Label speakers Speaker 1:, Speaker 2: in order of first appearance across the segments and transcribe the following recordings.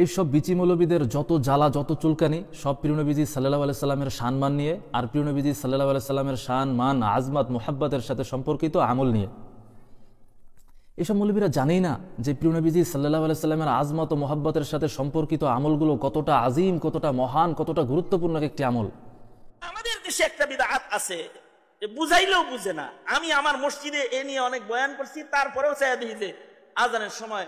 Speaker 1: এইসব বিচি মৌলবীদের যত জ্বালা যত চুলকানি সব প্রিয় নবীজি সাল্লাল্লাহু আলাইহি সাল্লামের শান-মান নিয়ে, আর প্রিয় নবীজি সাল্লাল্লাহু আলাইহি সাল্লামের শান-মান, আজমত, মুহাব্বতের সাথে সম্পর্কিত আমল নিয়ে। এইসব মৌলবীরা জানেই না যে প্রিয় নবীজি সাল্লাল্লাহু আলাইহি সাল্লামের আজমত ও মুহাব্বতের সাথে সম্পর্কিত আমলগুলো কতটা আজিম, কতটা মহান, কতটা গুরুত্বপূর্ণ একটি আমল।
Speaker 2: আমাদের দেশে একটা বিদআত আছে, বুঝাইলেও বুঝে না। আমি আমার মসজিদে এ নিয়ে অনেক বয়ান করছি, তারপরেও চাই দেখি যে আজানের সময়,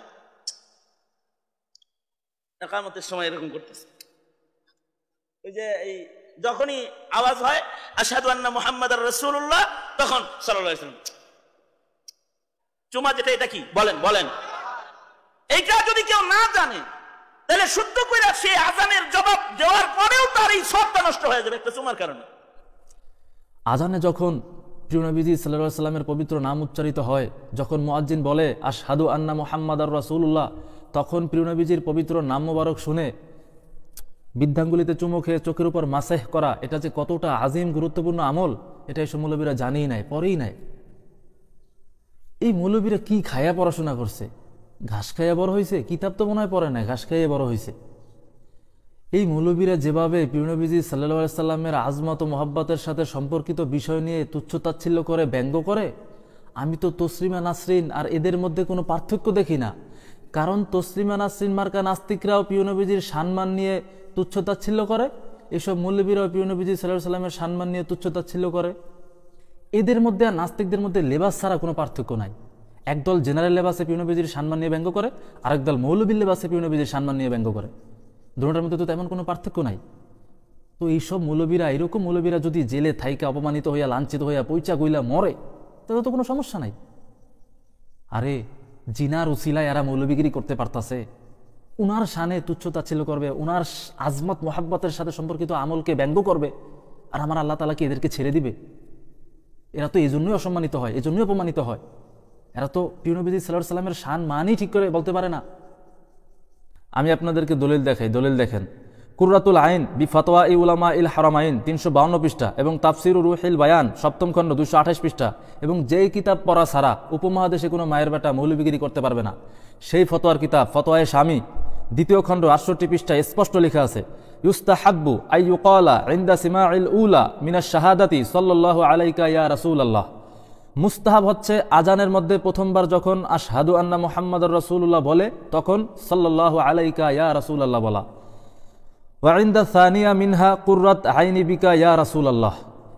Speaker 2: ইকামতের সময় এরকম করতেছে। ওই যে এই যখনই আওয়াজ হয় আশহাদু আন্না মুহাম্মাদার রাসূলুল্লাহ, তখন সাল্লাল্লাহু আলাইহি ওয়াসাল্লাম চুমা, যেটা এটা কি বলেন বলেন। এইটা যদি কেউ না জানে তাহলে শুদ্ধ করে সে আজানের জবাব দেওয়ার পরেও তার এই সবটা নষ্ট হয়ে যাবে একটা চুমার কারণে।
Speaker 1: আজানে যখন প্রিয় নবীজি সাল্লাল্লাহু আলাইহি সাল্লামের পবিত্র নাম উচ্চারিত হয়, যখন মুয়াজ্জিন বলে আশহাদু আন্না মুহাম্মাদার রাসূলুল্লাহ, তখন প্রিয় নবীজির পবিত্র নাম মোবারক শুনে বৃদ্ধাঙ্গুলিতে চুমু খেয়ে চোখের উপর মাসেহ করা, এটা যে কতটা আজিম গুরুত্বপূর্ণ আমল, এটা এসব মৌলবীরা জানেই নাই, পরেই নাই। এই মৌলবীরা কি খায়া পড়াশোনা করছে? ঘাস খাইয়া বড় হয়েছে? কিতাব তো মনে হয় পড়ে নাই, ঘাস খাইয়া বড় হয়েছে। এই মৌলবীরা যেভাবে প্রিয় নবীজি সাল্লাল্লাহু আলাইহি সাল্লামের আজমত ও মুহাব্বতের সাথে সম্পর্কিত বিষয় নিয়ে তুচ্ছ-তাচ্ছিল্য করে, ব্যঙ্গ করে, আমি তো তসলিমা নাসরিন আর এদের মধ্যে কোনো পার্থক্য দেখি না। কারণ তসলিমা নাসরিন মার্কা নাস্তিকরাও প্রিয় নবীজির সম্মান নিয়ে তুচ্ছ-তাচ্ছিল্য করে, এসব মৌলবীরাও প্রিয় নবীজি সাল্লাল্লাহু আলাইহি সাল্লামের সম্মান নিয়ে তুচ্ছ-তাচ্ছিল্য করে। এদের মধ্যে আর নাস্তিকদের মধ্যে লেবাস ছাড়া কোনো পার্থক্য নাই। একদল জেনারেল লেবাসে প্রিয় নবীজির সম্মান নিয়ে ব্যঙ্গ করে, আরেকদল মৌলবীর লেবাসে প্রিয় নবীজির সম্মান নিয়ে ব্যঙ্গ করে। দুটোটার মধ্যে তো তেমন কোনো পার্থক্য নাই। তো এইসব মৌলবীরা, এরকম মৌলবীরা যদি জেলে থাইকা অপমানিত হইয়া, লাঞ্ছিত হইয়া, পইচা গইলা মরে, তাহলে তো কোনো সমস্যা নাই। আরে জিনার উসিলায় এরা মৌলবীগিরি করতে পারতাছে, উনার শানে তুচ্ছ-তাচ্ছিল্য করবে, উনার আজমত মুহাব্বতের সাথে সম্পর্কিত আমলকে ব্যঙ্গ করবে, আর আমার আল্লাহ তাআলা কি এদেরকে ছেড়ে দিবে? এরা তো এই জন্যই অসম্মানিত হয়, এই জন্যই অপমানিত হয়। এরা তো প্রিয় নবীজি সাল্লাল্লাহু আলাইহি সাল্লামের শান মানই ঠিক করে বলতে পারে না। আমি আপনাদেরকে দলিল দেখাই, দলিল দেখেন। কুররাতুল আইন বি ফাতওয়া ই উলামা ইল হারামাইন 352 পৃষ্ঠা, এবং তাফসির রুহিল বায়ান 7ম খণ্ড 228 পৃষ্ঠা, এবং যেই কিতাব পড়া ছাড়া উপমহাদেশে কোনো মায়ের বেটা মৌলবীগিরি করতে পারবে না, সেই ফতোয়ার কিতাব ফতোয়ায়ে শামী 2য় খণ্ড 68 পৃষ্ঠায় স্পষ্ট লেখা আছে, ইউস্তাহাব্বু আই ইউকালা ইনদা সিমাইল উলা মিনাশ শাহাদাতি সাল্লাল্লাহু আলাইকা ইয়া রাসূলুল্লাহ। মুস্তাহাব হচ্ছে আজানের মধ্যে প্রথমবার যখন আশহাদু আন্না মুহাম্মাদার রাসূলুল্লাহ বলে, তখন সাল্লাল্লাহু আলাইকা ইয়া রাসূলুল্লাহ বলা। ওয়া ইনদা সানিয়া মিনহা কুররাত আইনি বিকা ইয়া রাসূলুল্লাহ,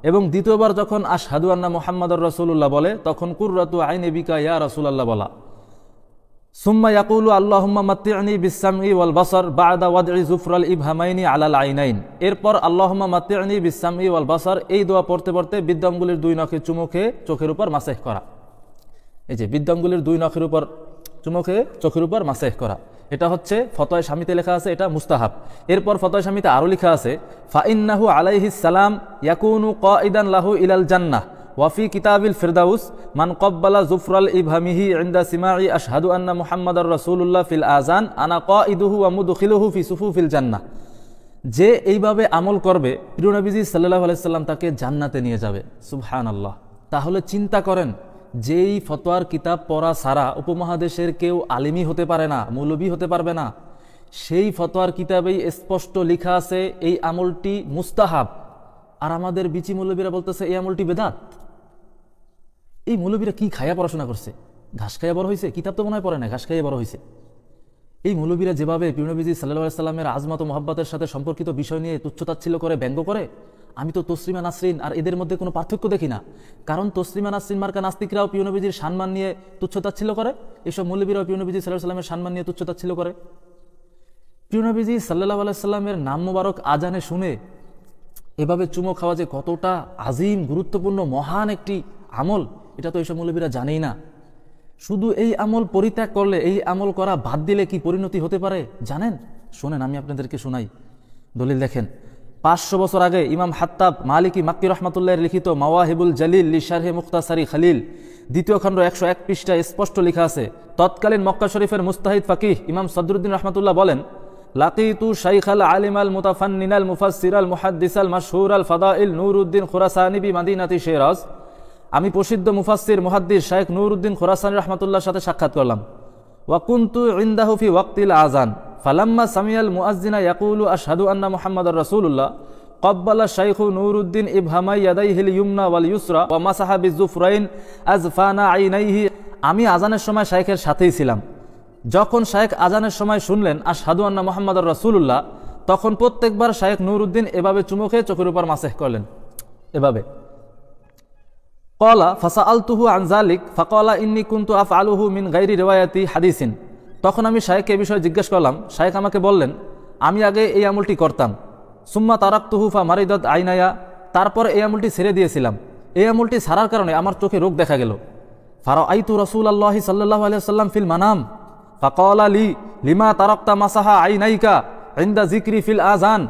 Speaker 1: এবং দ্বিতীয়বার যখন আশহাদু আন্না মুহাম্মাদার রাসূলুল্লাহ বলে, তখন কুররাতু আইনি বিকা ইয়া রাসূলুল্লাহ বলা। সুম্মা ইয়াকুলু আল্লাহুম্মা মাত্তি'নি বিস-সামঈ ওয়াল বাসার বা'দা ওয়াদ'i যুফরাল ইবহামাইনি আলাল আইনাইন। এরপর আল্লাহুম্মা মাত্তি'নি বিস-সামঈ ওয়াল বাসার, এই দোয়া পড়তে পড়তে বৃদ্ধাঙ্গুলির 2 নখে চুমু খেয়ে চোখের উপর মাসেহ করা। এই যে বৃদ্ধাঙ্গুলির 2 নখের উপর চুমু খেয়ে চোখের উপর মাসেহ করা, এটা হচ্ছে ফতোয়া শামীতে লেখা আছে, এটা মুস্তাহাব। এরপর ফতোয়া শামীতে আরো লেখা আছে, ফা ইন্নাহু আলাইহিস সালাম ইয়াকুনু কাইদান লাহু ইলাল জান্নাহ ওয়াফি কিতাবিল ফিরদাউস মান কব্বালা জুফরাল ইবহামিহি ইনদা সিমাই আশহাদু আন্না মুহাম্মাদার রাসূলুল্লাহ ফিল আযান আনা কাইদুহু ওয়া মুদখিলুহু ফি সুফুফিল জান্নাহ। যে এইভাবে আমল করবে, প্রিয় নবীজি সাল্লাল্লাহু আলাইহি সাল্লাম তাকে জান্নাতে নিয়ে যাবে। সুবহানাল্লাহ। তাহলে চিন্তা করেন, যেই ফতোয়ার কিতাব পড়া ছাড়া উপমহাদেশের কেউ আলিমই হতে পারে না, মৌলবী হতে পারবে না, সেই ফতোয়ার কিতাবেই স্পষ্ট লেখা আছে এই আমলটি মুস্তাহাব, আর আমাদের বিচি মৌলবীরা বলতেছে এই আমলটি বেদাত। এই মৌলবীরা কি খায়া পড়াশোনা করছে? ঘাস খাইয়া বড় হয়েছে? কিতাব তো মনে হয় পড়ে না, ঘাস খাইয়া বড় হয়েছে। এই মৌলবীরা যেভাবে প্রিয় নবীজি সাল্লাল্লাহু আলাইহি সাল্লামের আজমত ও মুহাব্বতের সাথে সম্পর্কিত বিষয় নিয়ে তুচ্ছ-তাচ্ছিল্য করে, ব্যঙ্গ করে, আমি তো তসলিমা নাসরিন আর এদের মধ্যে কোনো পার্থক্য দেখি না। কারণ তসলিমা নাসরিন মার্কা নাস্তিকরাও প্রিয় নবীজির সম্মান নিয়ে তুচ্ছ-তাচ্ছিল্য করে, এসব মৌলবীরাও প্রিয় নবীজি সাল্লাল্লাহু আলাইহি সাল্লামের সম্মান নিয়ে তুচ্ছ-তাচ্ছিল্য করে। প্রিয় নবীজি সাল্লাল্লাহু আলাইহি সাল্লামের নাম মোবারক আজানে শুনে এভাবে চুমো খাওয়া যে কতটা আজিম, গুরুত্বপূর্ণ, মহান একটি আমল, এটা তো এইসব মৌলবীরা জানেই না। শুধু এই আমল পরিত্যাগ করলে, এই আমল করা বাদ দিলে কি পরিণতি হতে পারে জানেন? শোনেন, আমি আপনাদেরকে শোনাই। দলিল দেখেন। 500 বছর আগে ইমাম হাত্তাব মালিকি মাক্কি রহমাতুল্লাহর লিখিত মাওয়াহিবুল জালিল লি শারহে মুখতাসারি খালিল 2য় খণ্ড 101 পৃষ্ঠায় স্পষ্ট লেখা আছে, তৎকালীন মক্কা শরীফের মুস্তাহিদ ফাকিহ ইমাম সদরুদ্দিন রহমাতুল্লাহ বলেন, লাকিতু শাইখাল আলিমাল মুতাফান্নিনাল মুফাসসিরাল মুহাদ্দিসাল মাশহুরাল ফাদাইল নূরউদ্দিন খুরাসানি বি মাদিনাতি শিরাজ। আমি প্রসিদ্ধ মুফাসসির মুহাদ্দিস শাইখ নূরউদ্দিন খুরাসানি রহমাতুল্লাহর সাথে সাক্ষাৎ করলাম। ওয়া কুনতু ইনদাহু ফি ওয়াক্তিল আযান, ফালাম্মা সামিয়াল মুআজ্জিনা ইয়াকুলু আশহাদু আন্না মুহাম্মাদার রাসূলুল্লাহ ক্বাব্বালা শাইখু নূরুদ্দিন ইবহামাই ইয়াদাইহিল ইয়ুমনা ওয়াল ইউসরা ওয়া মাসাহা বিযুফরাইন আযফানা আইনাইহি। আমি আজানের সময় শাইখের সাথেই ছিলাম। যখন শাইখ আজানের সময় শুনলেন আশহাদু আন্না মুহাম্মাদার রাসূলুল্লাহ, তখন প্রত্যেকবার শাইখ নূরুদ্দিন এভাবে চুমু খেয়ে চোখের উপর মাসেহ করলেন, এভাবে। ক্বালা ফাসাআলতুহু আন যালিক ফাকালা ইন্নী কুনতু আফআলুহু মিন গায়রি রিওয়ায়াতি হাদিসিন। তখন আমি শাইখকে এই বিষয়ে জিজ্ঞেস করলাম। শাইখ আমাকে বললেন, আমি আগে এই আমলটি করতাম। সুম্মা তারাকতুহু ফা মারিদাত আইনায়া, তারপর এই আমলটি ছেড়ে দিয়েছিলাম। এই আমলটি ছাড়ার কারণে আমার চোখে রোগ দেখা গেল। ফারাআইতু রাসূলুল্লাহি সাল্লাল্লাহু আলাইহি ওয়াসাল্লাম ফিল মানাম ফাকালা লি লিমা তারাকতা মাসাহা আইনাইকা ইনদা যিকরি ফিল আযান।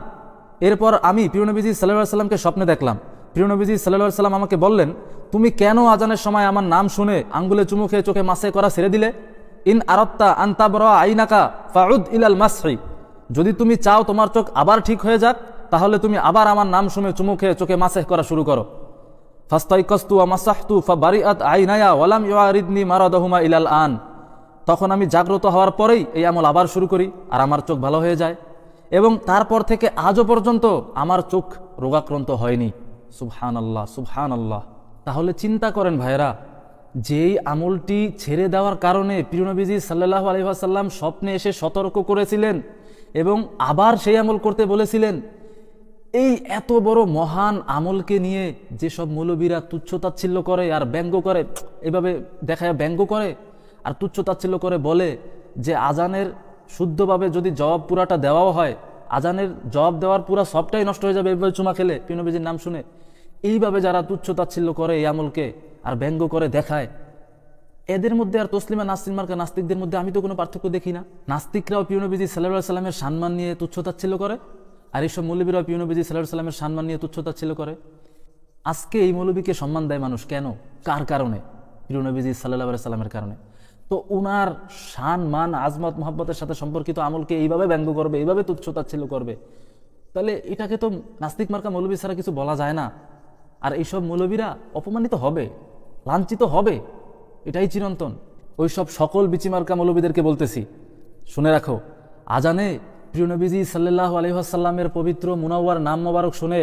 Speaker 1: এরপর আমি প্রিয় নবীজি সাল্লাল্লাহু আলাইহি ওয়াসাল্লামকে স্বপ্নে দেখলাম। প্রিয় নবীজি সাল্লাল্লাহু আলাইহি ওয়াসাল্লাম আমাকে বললেন, তুমি কেন আজানের সময় আমার নাম শুনে আঙ্গুলে চুমু খেয়ে চোখে মাসে করা ছেড়ে দিলে? ইন আরাদতা আন তাবরা আইনাকা ফাউদ ইলাল মাসহি, যদি তুমি চাও তোমার চোখ আবার ঠিক হয়ে যাক, তাহলে তুমি আবার আমার নাম শুনে চুমু খেয়ে চোখে মাসেহ করা শুরু করো। ফাস্তাইকাস্তু ওয়া মাসাহতু ফাবারিআত আইনায়া ওয়া লাম ইউআরিদনি মারাদাহুমা ইলাল আন। তখন আমি জাগ্রত হওয়ার পরেই এই আমল আবার শুরু করি, আর আমার চোখ ভালো হয়ে যায়, এবং তারপর থেকে আজও পর্যন্ত আমার চোখ রোগাক্রান্ত হয়নি। সুবহানাল্লাহ, সুবহানাল্লাহ। তাহলে চিন্তা করেন ভাইরা, যেই আমলটি ছেড়ে দেওয়ার কারণে প্রিয় নবীজি সাল্লাল্লাহু আলাইহি ওয়াসাল্লাম স্বপ্নে এসে সতর্ক করেছিলেন এবং আবার সেই আমল করতে বলেছিলেন, এই এত বড় মহান আমলকে নিয়ে যেসব মৌলবীরা তুচ্ছতাচ্ছিল্য করে আর ব্যঙ্গ করে, এভাবে দেখায় ব্যঙ্গ করে আর তুচ্ছতাচ্ছিল্য করে বলে যে আজানের শুদ্ধভাবে যদি জবাব পুরাটা দেওয়াও হয়, আজানের জবাব দেওয়ার পুরা সবটাই নষ্ট হয়ে যাবে এভাবে চুমা খেলে প্রিয় নবীজির নাম শুনে। এইভাবে যারা তুচ্ছতাচ্ছিল্য করে এই আমলকে আর ব্যঙ্গ করে দেখায়, এদের মধ্যে আর তসলিমা নাসরিন মার্কা নাস্তিকদের মধ্যে আমি তো কোনো পার্থক্য দেখি না। নাস্তিকরাও প্রিয় নবীজি সাল্লাল্লাহু আলাইহি সাল্লামের সম্মান নিয়ে তুচ্ছতাচ্ছিল্য করে, আর এইসব মৌলবীরাও প্রিয় নবীজি সাল্লাল্লাহু আলাইহি সাল্লামের সম্মান নিয়ে তুচ্ছতাচ্ছিল্য করে। আজকে এই মৌলবীকে সম্মান দেয় মানুষ কেন? কার কারণে? প্রিয় নবীজি সাল্লাল্লাহু আলাইহি সাল্লামের কারণে। তো উনার শান, মান, আজমত, মোহাব্বতের সাথে সম্পর্কিত আমলকে এইভাবে ব্যঙ্গ করবে, এইভাবে তুচ্ছতাচ্ছিল্য করবে, তাহলে এটাকে তো নাস্তিক মার্কা মৌলবী ছাড়া কিছু বলা যায় না। আর এইসব মৌলবীরা অপমানিত হবে, লাঞ্ছিত হবে, এটাই চিরন্তন। ওই সব সকল বিচিমার্কা মৌলবীদেরকে বলতেছি, শুনে রাখো, আজানে প্রিয় নবীজি সাল্লাল্লাহু আলাইহি ওয়াসাল্লামের পবিত্র মুনাওয়ার নাম মোবারক শুনে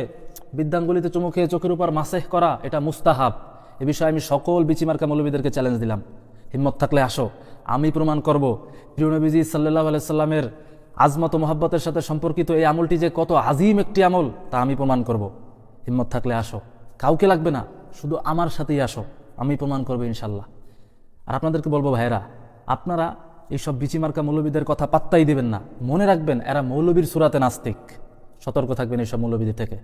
Speaker 1: বিদ্যাঙ্গুলিতে চুমু খেয়ে চোখের উপর মাসেহ করা এটা মুস্তাহাব। এ বিষয়ে আমি সকল বিচিমার্কা মৌলবীদেরকে চ্যালেঞ্জ দিলাম, হিম্মত থাকলে আসো, আমি প্রমাণ করব প্রিয় নবীজি সাল্লাল্লাহু আলাইহি ওয়াসাল্লামের আজমত ও মোহাব্বতের সাথে সম্পর্কিত এই আমলটি যে কত আজিম একটি আমল তা আমি প্রমাণ করব। হিম্মত থাকলে আসো, কাউকে লাগবে না, শুধু আমার সাথেই আসো, আমি প্রমাণ করবো ইনশাল্লাহ। আর আপনাদেরকে বলবো ভাইরা, আপনারা এইসব বিচিমার্কা মৌলবীদের কথা পাত্তাই দেবেন না। মনে রাখবেন, এরা মৌলবীর সুরাতে নাস্তিক। সতর্ক থাকবেন এইসব মৌলবীদের থেকে।